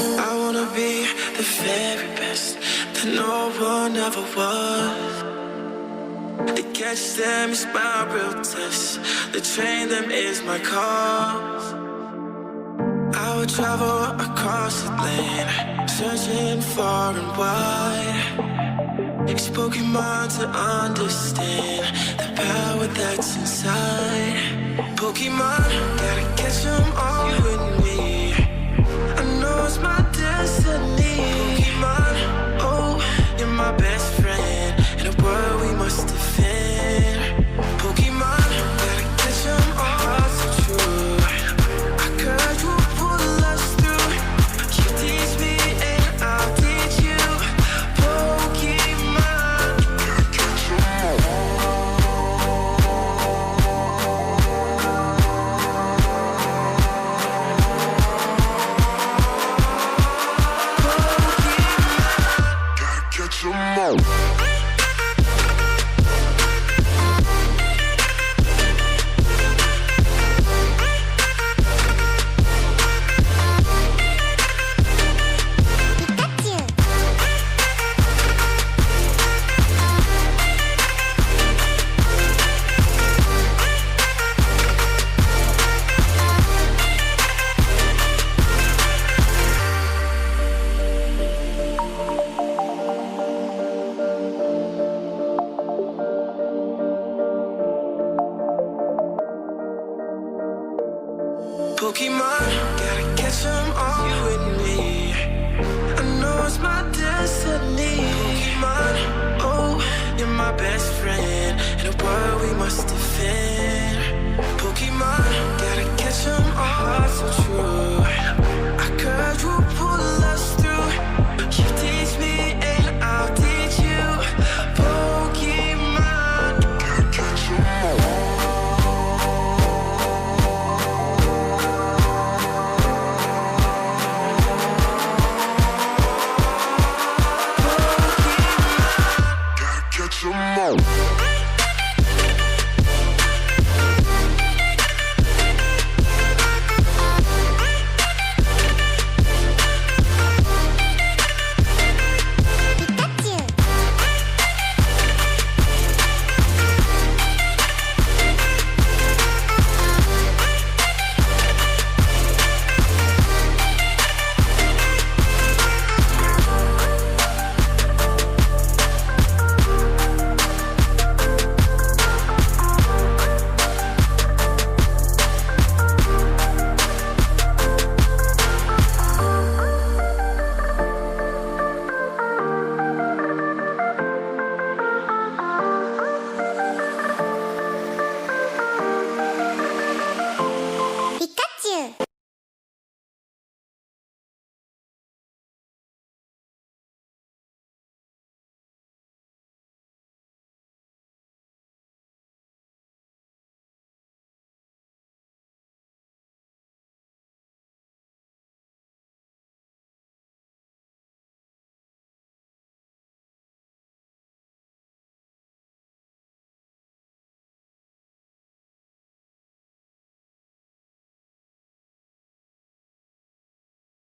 I wanna be the very best that no one ever was. To catch them is my real test. To train them is my cause. I would travel across the land, searching far and wide. Use Pokemon to understand the power that's inside. Pokemon, gotta catch them all with me. I know it's my destiny. Pokemon, oh, you're my best friend in a world we must defend. Pokemon, gotta catch them all so true. I could you pull us through. You teach me and I'll teach you. Pokemon, gotta catch them all. Pokemon.